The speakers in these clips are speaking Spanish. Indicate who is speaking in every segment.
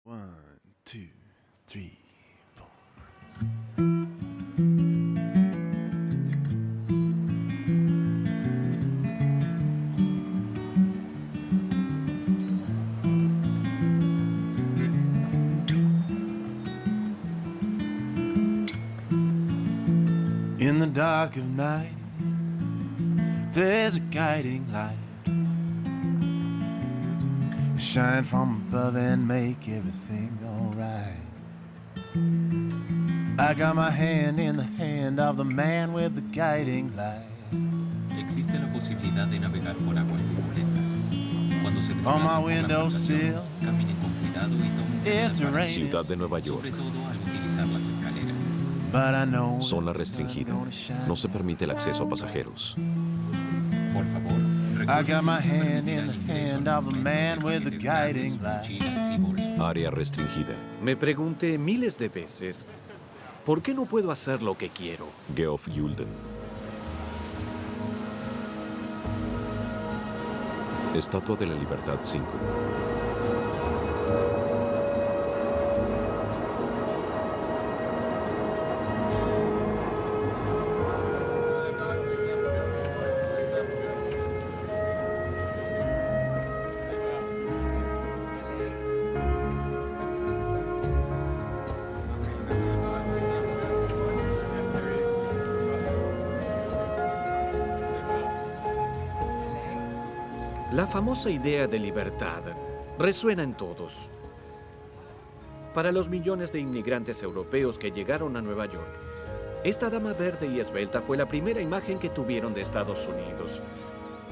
Speaker 1: One, two, three, four. In the dark of night, there's a guiding light. Shine from above and make everything alright. I got my hand in the hand of the man with the guiding light.
Speaker 2: Existe la posibilidad de navegar por aguas turbulentas. Cuando se
Speaker 1: On my
Speaker 2: desplacen por la
Speaker 1: windowsill,
Speaker 2: embarcación, caminen con cuidado y tomen
Speaker 1: it's
Speaker 2: medidas para-
Speaker 1: raining,
Speaker 3: Ciudad de Nueva York.
Speaker 2: sobre todo al utilizar las escaleras.
Speaker 1: but I know
Speaker 3: Zona
Speaker 1: the sun's
Speaker 3: restringida.
Speaker 1: gonna shine.
Speaker 3: No se permite el acceso a pasajeros.
Speaker 2: Por favor,
Speaker 1: I got my
Speaker 2: recuerden
Speaker 1: hand
Speaker 2: que
Speaker 1: in the
Speaker 2: permitirá
Speaker 1: hand
Speaker 2: ingreso
Speaker 1: of the
Speaker 2: al
Speaker 1: man with the
Speaker 2: paquetes
Speaker 1: guiding
Speaker 2: grandes,
Speaker 1: light.
Speaker 2: mochilas y bolsas.
Speaker 3: Área restringida.
Speaker 4: Me pregunté miles de veces, ¿por qué no puedo hacer lo que quiero?
Speaker 3: Geoff Yulden. Estatua de la Libertad 5.
Speaker 4: La famosa idea de libertad resuena en todos. Para los millones de inmigrantes europeos que llegaron a Nueva York, esta dama verde y esbelta fue la primera imagen que tuvieron de Estados Unidos.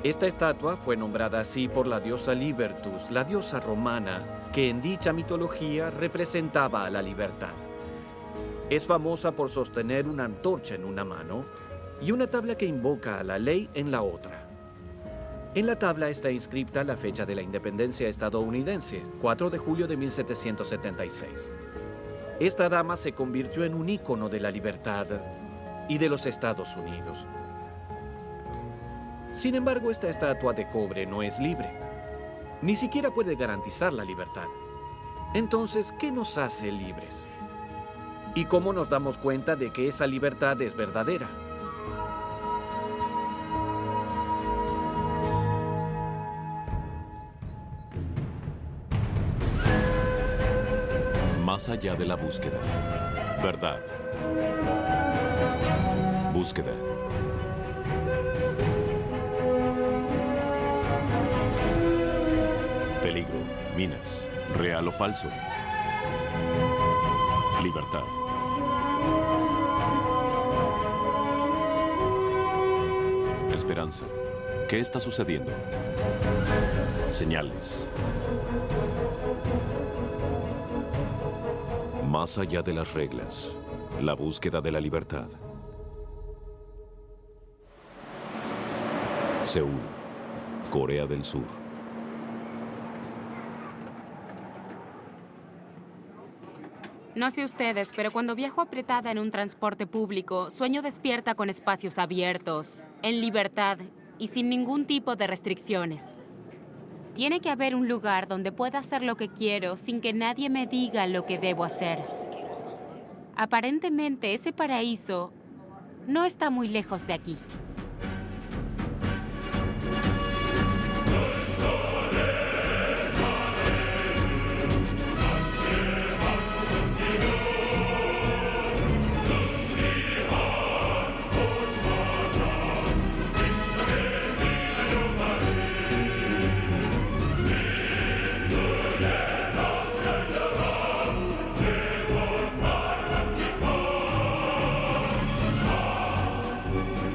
Speaker 4: Esta estatua fue nombrada así por la diosa Libertus, la diosa romana, que en dicha mitología representaba a la libertad. Es famosa por sostener una antorcha en una mano y una tabla que invoca a la ley en la otra. En la tabla está inscripta la fecha de la independencia estadounidense, 4 de julio de 1776. Esta dama se convirtió en un ícono de la libertad y de los Estados Unidos. Sin embargo, esta estatua de cobre no es libre. Ni siquiera puede garantizar la libertad. Entonces, ¿qué nos hace libres? ¿Y cómo nos damos cuenta de que esa libertad es verdadera?
Speaker 3: Más allá de la búsqueda. Verdad. Búsqueda. Peligro. Minas. Real o falso. Libertad. Esperanza. ¿Qué está sucediendo? Señales. Más allá de las reglas. La búsqueda de la libertad. Seúl, Corea del Sur.
Speaker 5: No sé ustedes, pero cuando viajo apretada en un transporte público, sueño despierta con espacios abiertos, en libertad y sin ningún tipo de restricciones. Tiene que haber un lugar donde pueda hacer lo que quiero sin que nadie me diga lo que debo hacer. Aparentemente, ese paraíso no está muy lejos de aquí.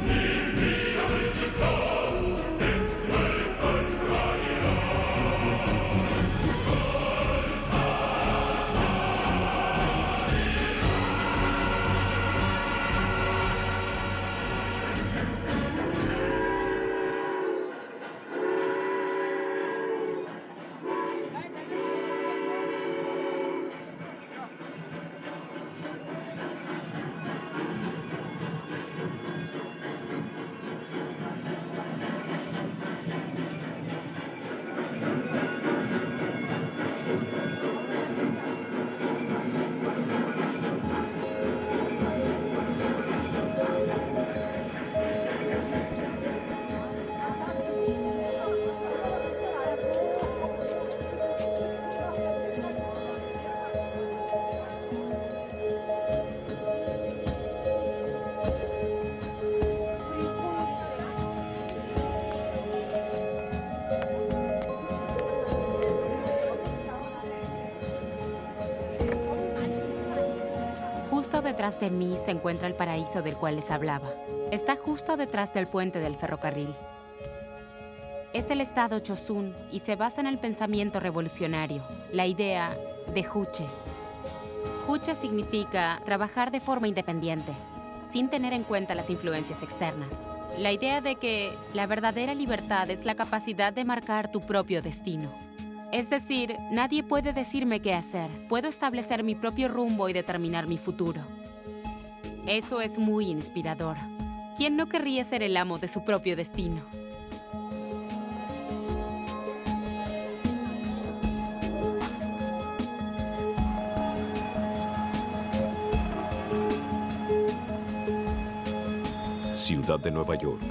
Speaker 6: Yeah.
Speaker 5: Justo detrás de mí se encuentra el paraíso del cual les hablaba. Está justo detrás del puente del ferrocarril. Es el estado Chosun y se basa en el pensamiento revolucionario, la idea de Juche. Juche significa trabajar de forma independiente, sin tener en cuenta las influencias externas. La idea de que la verdadera libertad es la capacidad de marcar tu propio destino. Es decir, nadie puede decirme qué hacer. Puedo establecer mi propio rumbo y determinar mi futuro. Eso es muy inspirador. ¿Quién no querría ser el amo de su propio destino?
Speaker 3: Ciudad de Nueva York.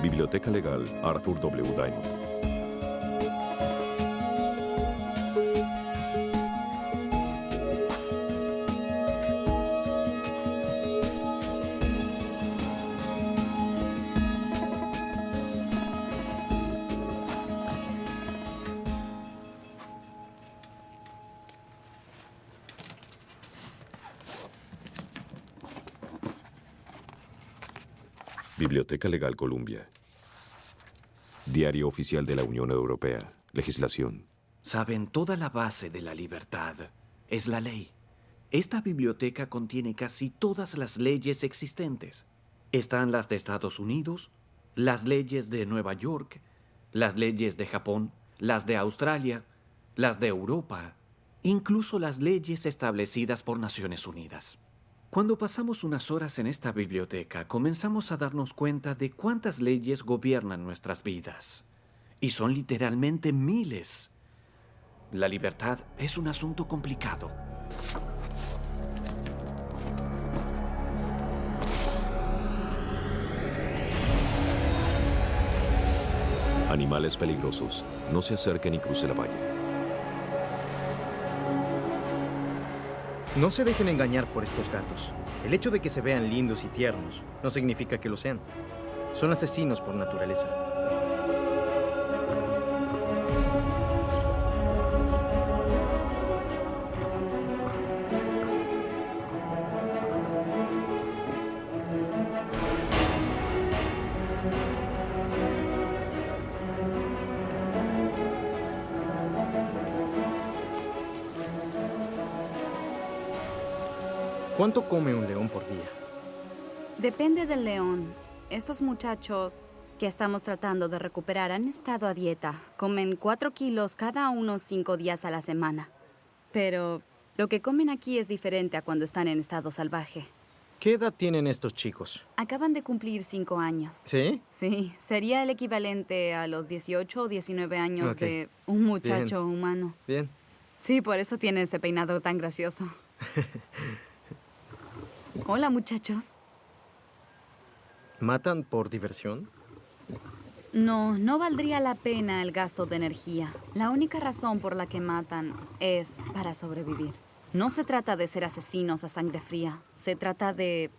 Speaker 3: Biblioteca Legal Arthur W. Diamond. Biblioteca Legal Columbia. Diario Oficial de la Unión Europea. Legislación.
Speaker 4: Saben, toda la base de la libertad es la ley. Esta biblioteca contiene casi todas las leyes existentes. Están las de Estados Unidos, las leyes de Nueva York, las leyes de Japón, las de Australia, las de Europa, incluso las leyes establecidas por Naciones Unidas. Cuando pasamos unas horas en esta biblioteca, comenzamos a darnos cuenta de cuántas leyes gobiernan nuestras vidas. Y son literalmente miles. La libertad es un asunto complicado.
Speaker 3: Animales peligrosos. No se acerquen y cruce la valla.
Speaker 6: No se dejen engañar por estos gatos. El hecho de que se vean lindos y tiernos no significa que lo sean. Son asesinos por naturaleza. ¿Cuánto come un león por día?
Speaker 7: Depende del león. Estos muchachos que estamos tratando de recuperar han estado a dieta. Comen 4 kilos cada unos 5 días a la semana. Pero lo que comen aquí es diferente a cuando están en estado salvaje.
Speaker 6: ¿Qué edad tienen estos chicos?
Speaker 7: Acaban de cumplir 5 años.
Speaker 6: ¿Sí?
Speaker 7: Sí, sería el equivalente a los 18 o 19 años
Speaker 6: Ok.
Speaker 7: de un muchacho humano.
Speaker 6: Bien.
Speaker 7: Sí, por eso tiene ese peinado tan gracioso. Hola, muchachos.
Speaker 6: ¿Matan por diversión?
Speaker 7: No, no valdría la pena el gasto de energía. La única razón por la que matan es para sobrevivir. No se trata de ser asesinos a sangre fría. Se trata de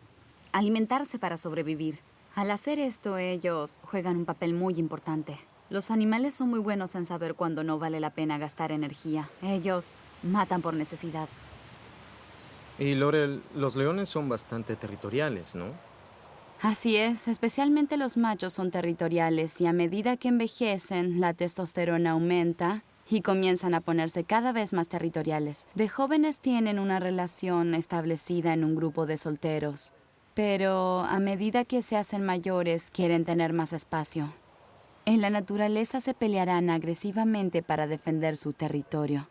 Speaker 7: alimentarse para sobrevivir. Al hacer esto, ellos juegan un papel muy importante. Los animales son muy buenos en saber cuándo no vale la pena gastar energía. Ellos matan por necesidad.
Speaker 6: Y Laurel, los leones son bastante territoriales, ¿no?
Speaker 7: Así es, especialmente los machos son territoriales y a medida que envejecen, la testosterona aumenta y comienzan a ponerse cada vez más territoriales. De jóvenes tienen una relación establecida en un grupo de solteros, pero a medida que se hacen mayores quieren tener más espacio. En la naturaleza se pelearán agresivamente para defender su territorio.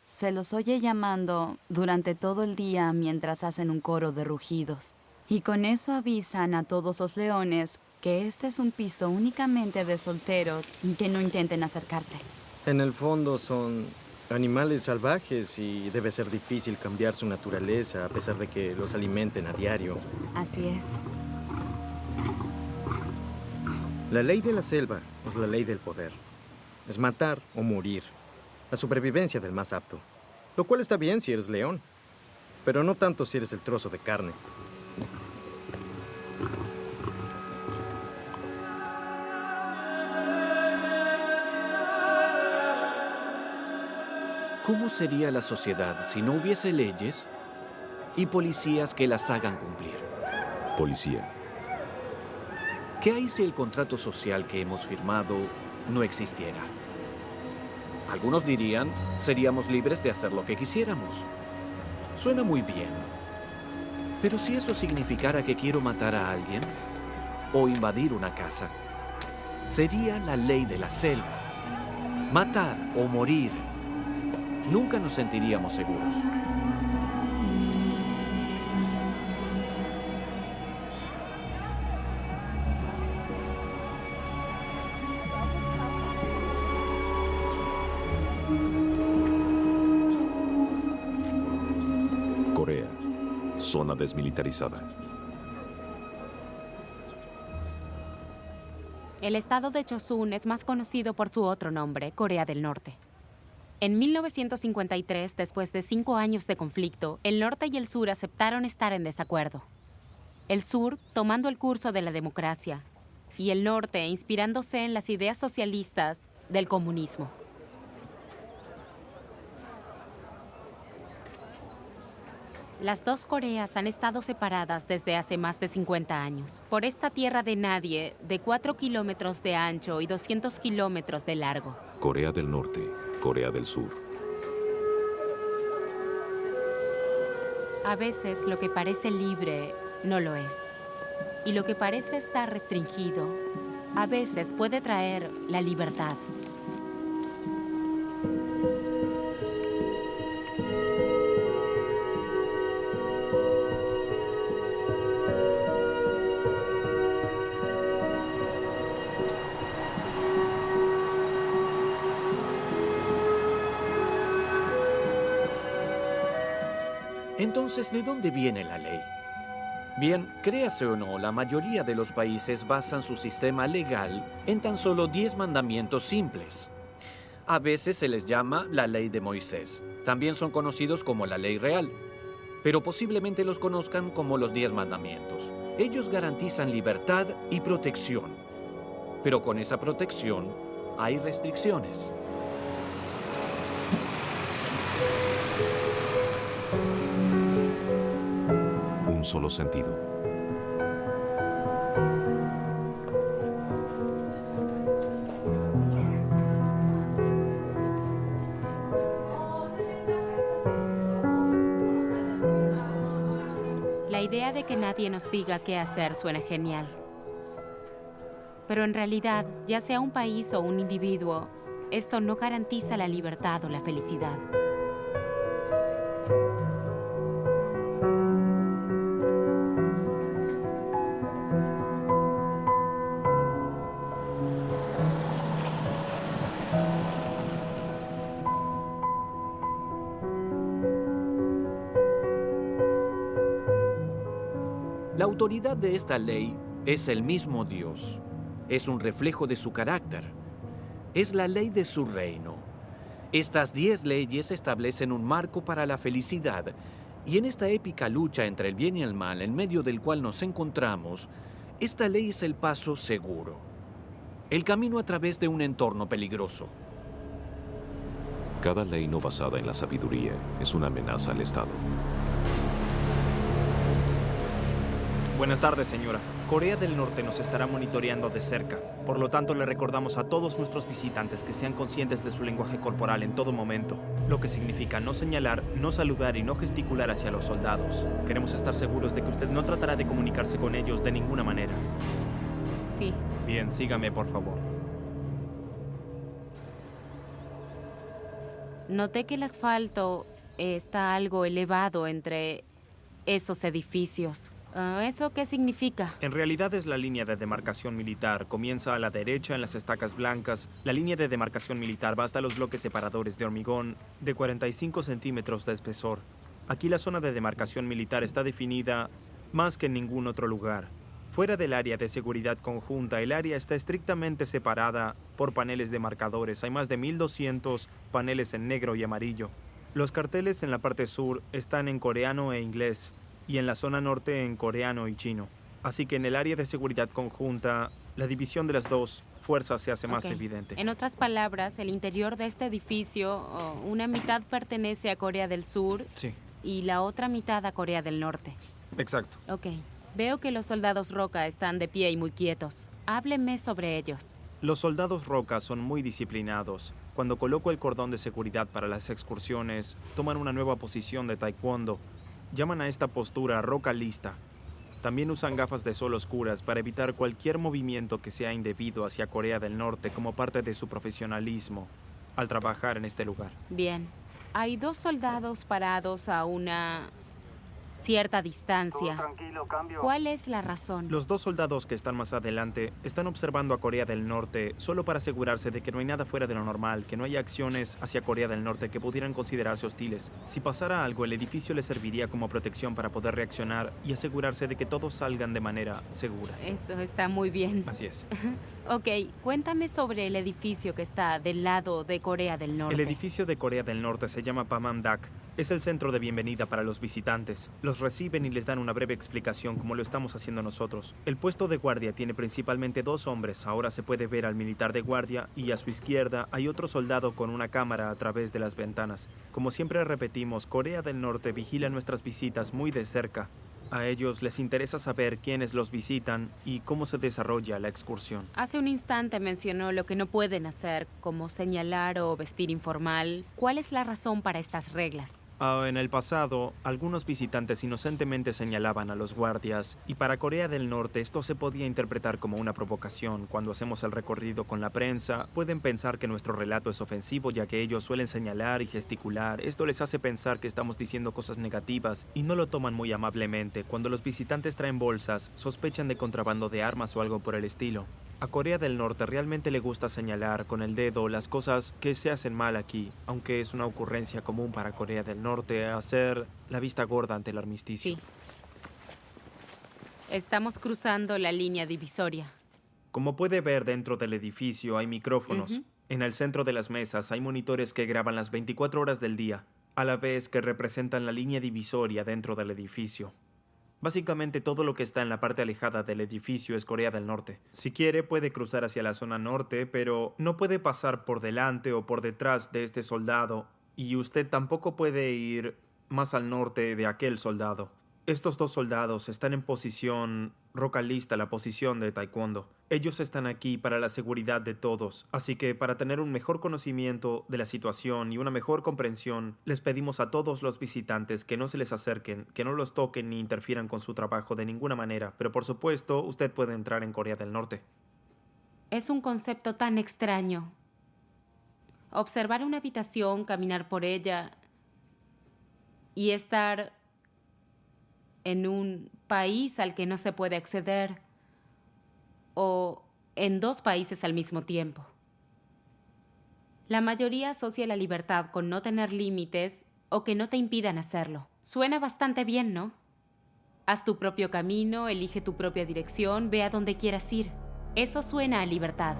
Speaker 7: Se los oye llamando durante todo el día mientras hacen un coro de rugidos. Y con eso avisan a todos los leones que este es un piso únicamente de solteros y que no intenten acercarse.
Speaker 6: En el fondo son animales salvajes y debe ser difícil cambiar su naturaleza a pesar de que los alimenten a diario.
Speaker 7: Así es.
Speaker 6: La ley de la selva es la ley del poder. Es matar o morir. La supervivencia del más apto. Lo cual está bien si eres león, pero no tanto si eres el trozo de carne.
Speaker 4: ¿Cómo sería la sociedad si no hubiese leyes y policías que las hagan cumplir?
Speaker 3: Policía.
Speaker 4: ¿Qué hay si el contrato social que hemos firmado no existiera? Algunos dirían, seríamos libres de hacer lo que quisiéramos. Suena muy bien. Pero si eso significara que quiero matar a alguien o invadir una casa, sería la ley de la selva. Matar o morir. Nunca nos sentiríamos seguros.
Speaker 3: Corea. Zona desmilitarizada.
Speaker 5: El estado de Chosun es más conocido por su otro nombre, Corea del Norte. En 1953, después de 5 años de conflicto, el norte y el sur aceptaron estar en desacuerdo. El sur tomando el curso de la democracia y el norte inspirándose en las ideas socialistas del comunismo. Las dos Coreas han estado separadas desde hace más de 50 años, por esta tierra de nadie de 4 kilómetros de ancho y 200 kilómetros de largo.
Speaker 3: Corea del Norte, Corea del Sur.
Speaker 5: A veces lo que parece libre no lo es. Y lo que parece estar restringido, a veces puede traer la libertad.
Speaker 4: Entonces, ¿de dónde viene la ley? Bien, créase o no, la mayoría de los países basan su sistema legal en tan solo 10 mandamientos simples. A veces se les llama la ley de Moisés. También son conocidos como la ley real, pero posiblemente los conozcan como los 10 mandamientos. Ellos garantizan libertad y protección, pero con esa protección hay restricciones.
Speaker 3: Un solo sentido.
Speaker 5: La idea de que nadie nos diga qué hacer suena genial. Pero en realidad, ya sea un país o un individuo, esto no garantiza la libertad o la felicidad.
Speaker 4: La autoridad de esta ley es el mismo Dios. Es un reflejo de su carácter. Es la ley de su reino. Estas 10 leyes establecen un marco para la felicidad, y en esta épica lucha entre el bien y el mal, en medio del cual nos encontramos, esta ley es el paso seguro, el camino a través de un entorno peligroso.
Speaker 3: Cada ley no basada en la sabiduría es una amenaza al Estado.
Speaker 8: Buenas tardes, señora. Corea del Norte nos estará monitoreando de cerca. Por lo tanto, le recordamos a todos nuestros visitantes que sean conscientes de su lenguaje corporal en todo momento, lo que significa no señalar, no saludar y no gesticular hacia los soldados. Queremos estar seguros de que usted no tratará de comunicarse con ellos de ninguna manera.
Speaker 5: Sí.
Speaker 8: Bien, sígame, por favor.
Speaker 5: Noté que el asfalto está algo elevado entre esos edificios. ¿Eso qué significa?
Speaker 8: En realidad es la línea de demarcación militar. Comienza a la derecha en las estacas blancas. La línea de demarcación militar va hasta los bloques separadores de hormigón de 45 centímetros de espesor. Aquí la zona de demarcación militar está definida más que en ningún otro lugar. Fuera del área de seguridad conjunta, el área está estrictamente separada por paneles de marcadores. Hay más de 1.200 paneles en negro y amarillo. Los carteles en la parte sur están en coreano e inglés, y en la zona norte en coreano y chino. Así que en el área de seguridad conjunta, la división de las dos fuerza se hace más
Speaker 5: Ok.
Speaker 8: evidente.
Speaker 5: En otras palabras, el interior de este edificio, una mitad pertenece a Corea del Sur
Speaker 8: Sí,
Speaker 5: y la otra mitad a Corea del Norte.
Speaker 8: exacto.
Speaker 5: Ok. Veo que los soldados Roca están de pie y muy quietos. Hábleme sobre ellos.
Speaker 8: Los soldados Roca son muy disciplinados. Cuando coloco el cordón de seguridad para las excursiones, toman una nueva posición de taekwondo. Llaman a esta postura Roca lista. También usan gafas de sol oscuras para evitar cualquier movimiento que sea indebido hacia Corea del Norte como parte de su profesionalismo al trabajar en este lugar.
Speaker 5: Bien. Hay 2 soldados parados a una cierta distancia. ¿Cuál es la razón?
Speaker 8: Los 2 soldados que están más adelante están observando a Corea del Norte solo para asegurarse de que no hay nada fuera de lo normal, que no haya acciones hacia Corea del Norte que pudieran considerarse hostiles. Si pasara algo, el edificio les serviría como protección para poder reaccionar y asegurarse de que todos salgan de manera segura.
Speaker 5: Eso está muy bien.
Speaker 8: Así es.
Speaker 5: Ok, cuéntame sobre el edificio que está del lado de Corea del Norte.
Speaker 8: El edificio de Corea del Norte se llama Pamamdak. Es el centro de bienvenida para los visitantes. Los reciben y les dan una breve explicación como lo estamos haciendo nosotros. El puesto de guardia tiene principalmente 2 hombres. Ahora se puede ver al militar de guardia y a su izquierda hay otro soldado con una cámara a través de las ventanas. Como siempre repetimos, Corea del Norte vigila nuestras visitas muy de cerca. A ellos les interesa saber quiénes los visitan y cómo se desarrolla la excursión.
Speaker 5: Hace un instante mencionó lo que no pueden hacer, como señalar o vestir informal. ¿Cuál es la razón para estas reglas?
Speaker 8: En el pasado, algunos visitantes inocentemente señalaban a los guardias, y para Corea del Norte esto se podía interpretar como una provocación. Cuando hacemos el recorrido con la prensa, pueden pensar que nuestro relato es ofensivo, ya que ellos suelen señalar y gesticular. Esto les hace pensar que estamos diciendo cosas negativas y no lo toman muy amablemente. Cuando los visitantes traen bolsas, sospechan de contrabando de armas o algo por el estilo. A Corea del Norte realmente le gusta señalar con el dedo las cosas que se hacen mal aquí, aunque es una ocurrencia común para Corea del Norte hacer la vista gorda ante el armisticio.
Speaker 5: Sí. Estamos cruzando la línea divisoria.
Speaker 8: Como puede ver, dentro del edificio hay micrófonos.
Speaker 5: Ujú.
Speaker 8: En el centro de las mesas hay monitores que graban las 24 horas del día, a la vez que representan la línea divisoria dentro del edificio. Básicamente todo lo que está en la parte alejada del edificio es Corea del Norte. Si quiere puede cruzar hacia la zona norte, pero no puede pasar por delante o por detrás de este soldado, y usted tampoco puede ir más al norte de aquel soldado. Estos 2 soldados están en posición rocalista, la posición de taekwondo. Ellos están aquí para la seguridad de todos, así que para tener un mejor conocimiento de la situación y una mejor comprensión, les pedimos a todos los visitantes que no se les acerquen, que no los toquen ni interfieran con su trabajo de ninguna manera, pero por supuesto usted puede entrar en Corea del Norte.
Speaker 5: Es un concepto tan extraño. Observar una habitación, caminar por ella y estar en un país al que no se puede acceder o en 2 países al mismo tiempo. La mayoría asocia la libertad con no tener límites o que no te impidan hacerlo. Suena bastante bien, ¿no? Haz tu propio camino, elige tu propia dirección, ve a donde quieras ir. Eso suena a libertad.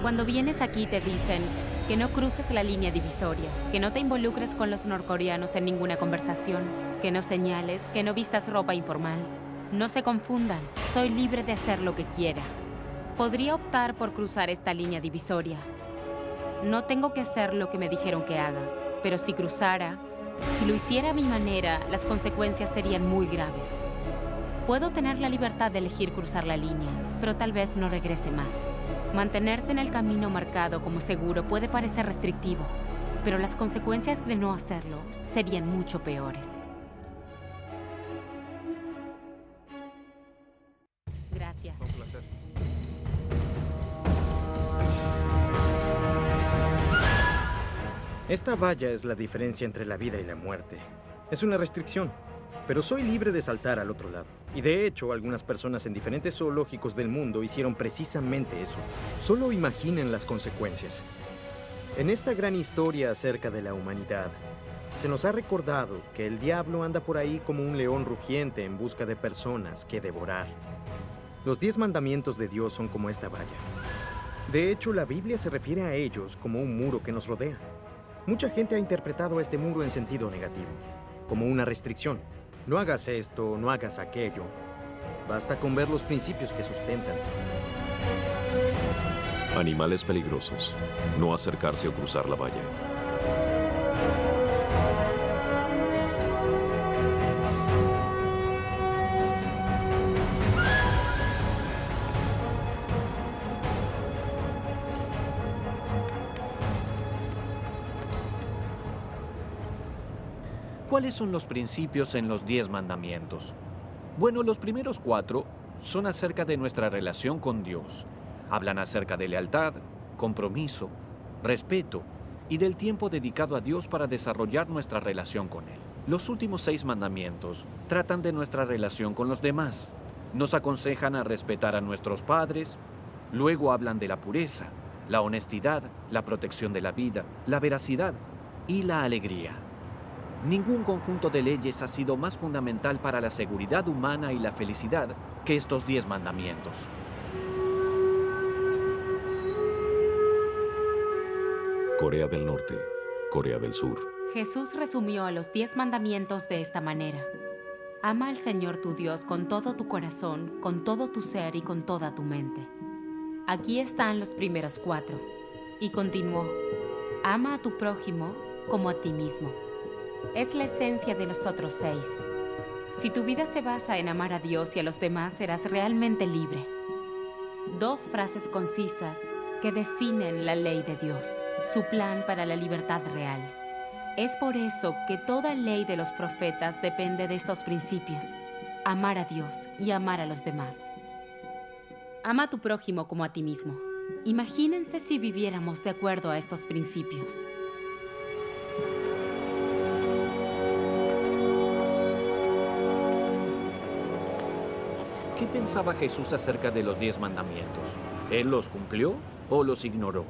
Speaker 5: Cuando vienes aquí te dicen que no cruces la línea divisoria, que no te involucres con los norcoreanos en ninguna conversación, que no señales, que no vistas ropa informal. No se confundan, soy libre de hacer lo que quiera. Podría optar por cruzar esta línea divisoria. No tengo que hacer lo que me dijeron que haga, pero si cruzara, si lo hiciera a mi manera, las consecuencias serían muy graves. Puedo tener la libertad de elegir cruzar la línea, pero tal vez no regrese más. Mantenerse en el camino marcado como seguro puede parecer restrictivo, pero las consecuencias de no hacerlo serían mucho peores. Gracias.
Speaker 8: Un placer.
Speaker 6: Esta valla es la diferencia entre la vida y la muerte. Es una restricción, pero soy libre de saltar al otro lado. Y de hecho, algunas personas en diferentes zoológicos del mundo hicieron precisamente eso. Solo imaginen las consecuencias. En esta gran historia acerca de la humanidad, se nos ha recordado que el diablo anda por ahí como un león rugiente en busca de personas que devorar. Los 10 mandamientos de Dios son como esta valla. De hecho, la Biblia se refiere a ellos como un muro que nos rodea. Mucha gente ha interpretado este muro en sentido negativo, como una restricción. No hagas esto, no hagas aquello. basta con ver los principios que sustentan.
Speaker 3: Animales peligrosos. No acercarse o cruzar la valla.
Speaker 4: ¿Cuáles son los principios en los 10 mandamientos? Bueno, los primeros 4 son acerca de nuestra relación con Dios. Hablan acerca de lealtad, compromiso, respeto y del tiempo dedicado a Dios para desarrollar nuestra relación con Él. Los últimos 6 mandamientos tratan de nuestra relación con los demás. Nos aconsejan a respetar a nuestros padres, luego hablan de la pureza, la honestidad, la protección de la vida, la veracidad y la alegría. Ningún conjunto de leyes ha sido más fundamental para la seguridad humana y la felicidad que estos 10 mandamientos.
Speaker 3: Corea del Norte, Corea del Sur.
Speaker 5: Jesús resumió los 10 mandamientos de esta manera. Ama al Señor tu Dios con todo tu corazón, con todo tu ser y con toda tu mente. Aquí están los primeros 4. Y continuó, ama a tu prójimo como a ti mismo. Es la esencia de los otros 6. Si tu vida se basa en amar a Dios y a los demás, serás realmente libre. 2 frases concisas que definen la ley de Dios, su plan para la libertad real. Es por eso que toda ley de los profetas depende de estos principios: amar a Dios y amar a los demás. Ama a tu prójimo como a ti mismo. Imagínense si viviéramos de acuerdo a estos principios.
Speaker 4: ¿Qué pensaba Jesús acerca de los 10 mandamientos? ¿Él los cumplió o los ignoró?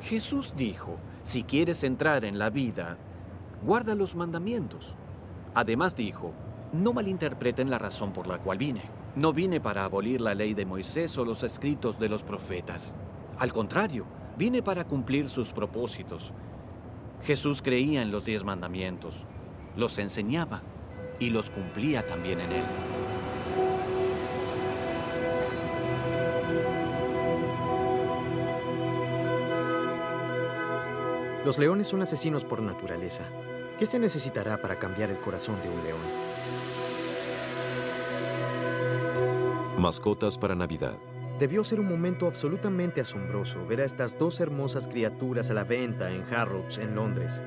Speaker 4: Jesús dijo, si quieres entrar en la vida, guarda los mandamientos. Además dijo, no malinterpreten la razón por la cual vine. No vine para abolir la ley de Moisés o los escritos de los profetas. Al contrario, vine para cumplir sus propósitos. Jesús creía en los 10 mandamientos, los enseñaba y los cumplía también en él.
Speaker 6: Los leones son asesinos por naturaleza. ¿Qué se necesitará para cambiar el corazón de un león?
Speaker 3: Mascotas para Navidad.
Speaker 6: Debió ser un momento absolutamente asombroso ver a estas 2 hermosas criaturas a la venta en Harrods, en Londres.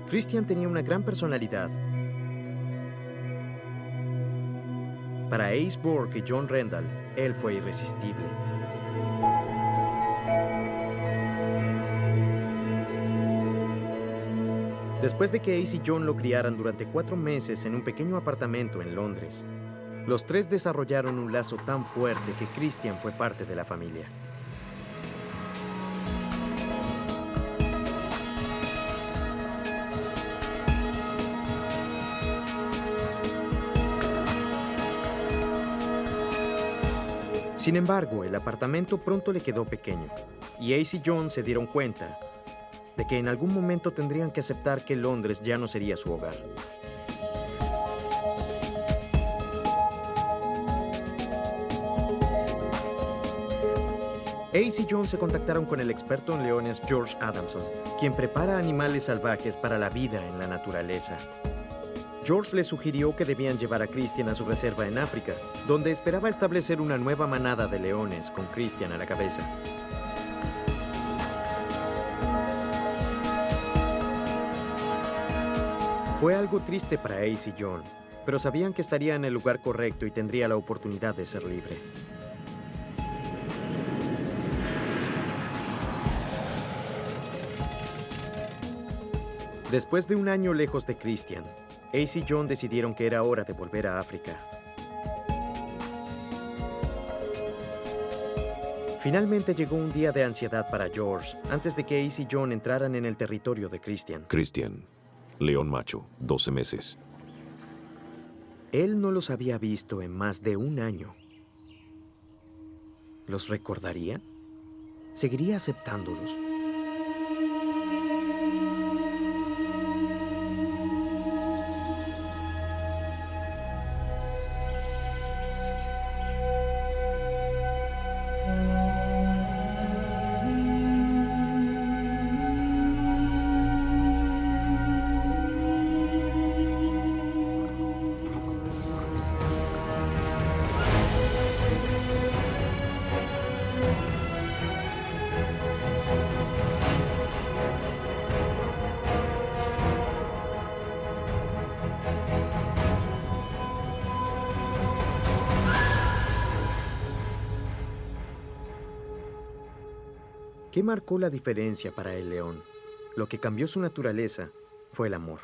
Speaker 6: Christian tenía una gran personalidad. Para Ace Bourke y John Rendell, él fue irresistible. Después de que Ace y John lo criaran durante 4 meses en un pequeño apartamento en Londres, los 3 desarrollaron un lazo tan fuerte que Christian fue parte de la familia. Sin embargo, el apartamento pronto le quedó pequeño, y Ace y John se dieron cuenta de que en algún momento tendrían que aceptar que Londres ya no sería su hogar. Ace y John se contactaron con el experto en leones George Adamson, quien prepara animales salvajes para la vida en la naturaleza. George les sugirió que debían llevar a Christian a su reserva en África, donde esperaba establecer una nueva manada de leones con Christian a la cabeza. Fue algo triste para Ace y John, pero sabían que estaría en el lugar correcto y tendría la oportunidad de ser libre. Después de un año lejos de Christian, Ace y John decidieron que era hora de volver a África. Finalmente llegó un día de ansiedad para George, antes de que Ace y John entraran en el territorio de Christian.
Speaker 3: Christian, león macho, 12 meses.
Speaker 6: Él no los había visto en más de un año. ¿Los recordaría? ¿Seguiría aceptándolos? ¿Qué marcó la diferencia para el león? Lo que cambió su naturaleza fue el amor.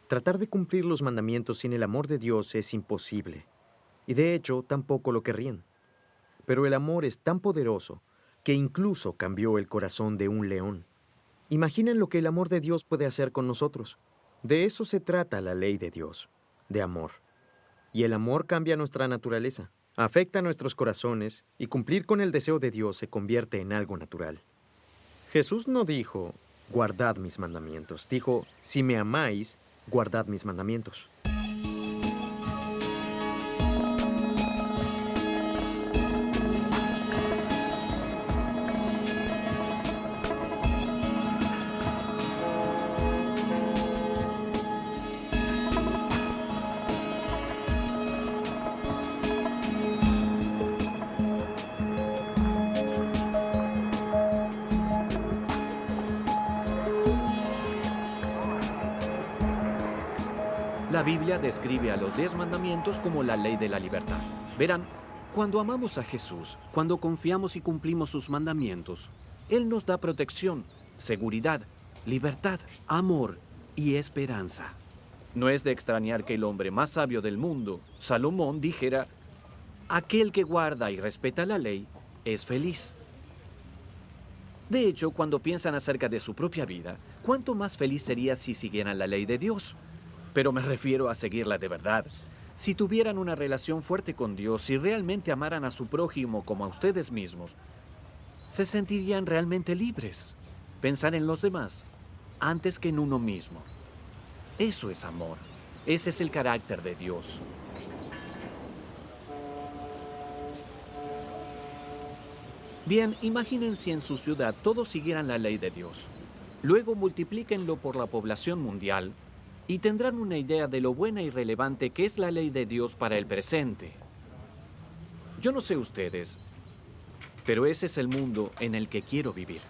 Speaker 6: Tratar de cumplir los mandamientos sin el amor de Dios es imposible. Y de hecho, tampoco lo querrían. Pero el amor es tan poderoso que incluso cambió el corazón de un león. Imaginen lo que el amor de Dios puede hacer con nosotros. De eso se trata la ley de Dios, de amor. Y el amor cambia nuestra naturaleza, afecta nuestros corazones y cumplir con el deseo de Dios se convierte en algo natural. Jesús no dijo, guardad mis mandamientos. Dijo, si me amáis, guardad mis mandamientos.
Speaker 4: La Biblia describe a los 10 mandamientos como la ley de la libertad. Verán, cuando amamos a Jesús, cuando confiamos y cumplimos sus mandamientos, Él nos da protección, seguridad, libertad, amor y esperanza. No es de extrañar que el hombre más sabio del mundo, Salomón, dijera, aquel que guarda y respeta la ley es feliz. De hecho, cuando piensan acerca de su propia vida, ¿cuánto más feliz sería si siguieran la ley de Dios? Pero me refiero a seguirla de verdad. Si tuvieran una relación fuerte con Dios, si realmente amaran a su prójimo como a ustedes mismos, se sentirían realmente libres. Pensar en los demás antes que en uno mismo. Eso es amor. Ese es el carácter de Dios. Bien, imaginen si en su ciudad todos siguieran la ley de Dios. Luego multiplíquenlo por la población mundial y tendrán una idea de lo buena y relevante que es la ley de Dios para el presente. Yo no sé ustedes, pero ese es el mundo en el que quiero vivir.